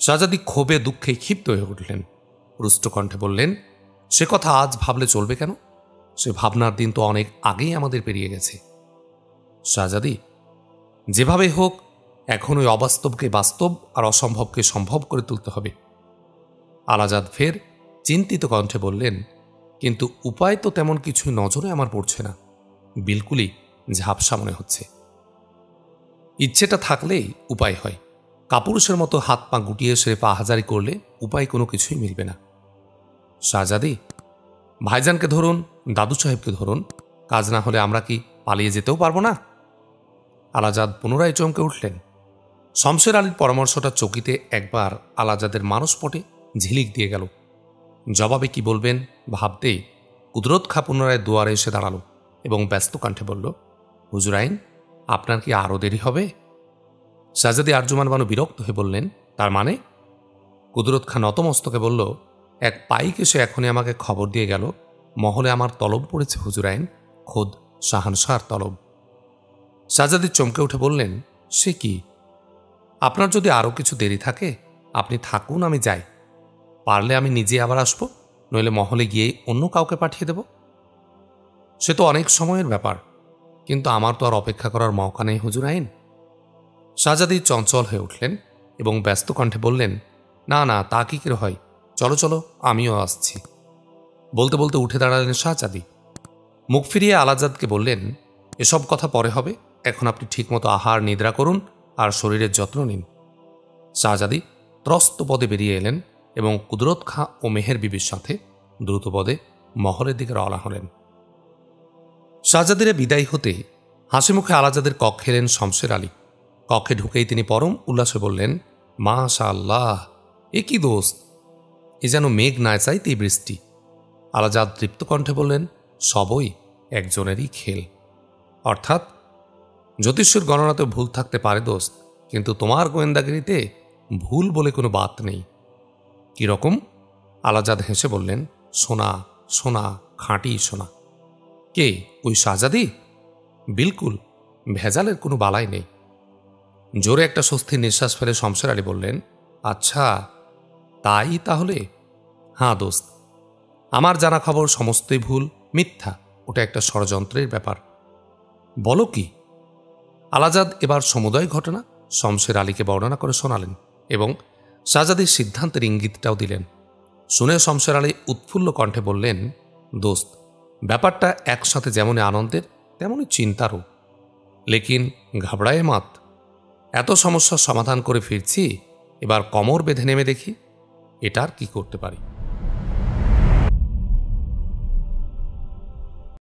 শাহজাদি ক্ষোভে দুঃখে ক্ষিপ্ত হয়ে উঠলেন। রুষ্ট কণ্ঠে বললেন, সে কথা আজ ভাবলে চলবে কেন? সে ভাবনার দিন তো অনেক আগেই আমাদের পেরিয়ে গেছে। শাহজাদি, যেভাবে হোক এখন ওই অবাস্তবকে বাস্তব আর অসম্ভবকে সম্ভব করে তুলতে হবে। আলাজাদ ফের চিন্তিত কণ্ঠে বললেন, কিন্তু উপায় তো তেমন কিছুই নজরে আমার পড়ছে না, বিলকুলই ঝাপসা মনে হচ্ছে। ইচ্ছেটা থাকলেই উপায় হয়। কাপুরুষের মতো হাত পা গুটিয়ে সে পাহাজারি করলে উপায় কোনো কিছুই মিলবে না। শাহজাদি, ভাইজানকে ধরুন, দাদু সাহেবকে ধরুন, কাজ না হলে আমরা কি পালিয়ে যেতেও পারবো না? আলাজাদ পুনরায় চমকে উঠলেন। শমশের আলীর পরামর্শটা চকিতে একবার আলাজাদের মানসপটে ঝিলিক দিয়ে গেল। জবাবে কি বলবেন ভাবতেই কুদরত খাঁ পুনরায় দুয়ারে এসে দাঁড়ালো এবং ব্যস্ত কণ্ঠে বলল, হুজুরাইন, আপনার কি আরও দেরি হবে? শাহজাদি আরজুমান বানু বিরক্ত হয়ে বললেন, তার মানে? কুদরত খাঁ নতমস্তকে বলল, এক পাইক এসে এখনই আমাকে খবর দিয়ে গেল মহলে আমার তলব পড়েছে হুজুরাইন, খোদ শাহানশাহর তলব। শাহজাদি চমকে উঠে বললেন, সে কি? আপনার যদি আরও কিছু দেরি থাকে আপনি থাকুন, আমি যাই। পারলে আমি নিজে আবার আসব, নইলে মহলে গিয়ে অন্য কাউকে পাঠিয়ে দেব। সে তো অনেক সময়ের ব্যাপার, কিন্তু আমার তো আর অপেক্ষা করার মৌকা নেই হুজুরাইন। শাহজাদি চঞ্চল হয়ে উঠলেন এবং ব্যস্ত কণ্ঠে বললেন, না না, তা কি করে হয়, চলো চলো, আমিও আসছি। বলতে বলতে উঠে দাঁড়ালেন শাহজাদি। মুখ ফিরিয়ে আলাজাদকে বললেন, এসব কথা পরে হবে, এখন আপনি ঠিকমতো আহার নিদ্রা করুন আর শরীরের যত্ন নিন। শাহজাদি ত্রস্ত পদে বেরিয়ে এলেন এবং কুদরত খাঁ ও মেহের বিবির সাথে দ্রুত পদে মহলের দিকে রওনা হলেন। শাহজাদিরা বিদায় হতে হাসি মুখে আলাজাদের কক্ষে এলেন শমশের আলী। কক্ষে ঢুকেই তিনি পরম উল্লাসে বললেন, মাশাআল্লাহ, এ কি দোস্ত, এ যেন মেঘ না চাইতেই বৃষ্টি। আলাজাদ তৃপ্ত কণ্ঠে বললেন, সবই একজনেরই খেল। অর্থাৎ জ্যোতিষ্যের গণনাতে ভুল থাকতে পারে দোস্ত, কিন্তু তোমার গোয়েন্দাগিরিতে ভুল বলে কোনো বাত নেই। কিরকম? আলাজাদ হেসে বললেন, সোনা সোনা, খাঁটি সোনা। কে, ওই শাহজাদি? বিলকুল, ভেজালের কোনো বালাই নেই। জোরে একটা স্বস্তির নিঃশ্বাস ফেলে শমশের আলী বললেন, আচ্ছা তাই তাহলে? হ্যাঁ দোস্ত, আমার জানা খবর সমস্তই ভুল, মিথ্যা, ওটা একটা ষড়যন্ত্রের ব্যাপার। বলো কি? আলাজাদ এবার সমুদয় ঘটনা শমশের আলীকে বর্ণনা করে শোনালেন এবং শাহজাদির সিদ্ধান্তের ইঙ্গিতটাও দিলেন। শুনে শমশের আলী উৎফুল্ল কণ্ঠে বললেন, দোস্ত, ব্যাপারটা একসাথে যেমনই আনন্দের তেমনই চিন্তারও। লেকিন ঘাবড়ায় মাত, এত সমস্যার সমাধান করে ফিরছি, এবার কমর বেঁধে নেমে দেখি এটার কি করতে পারি।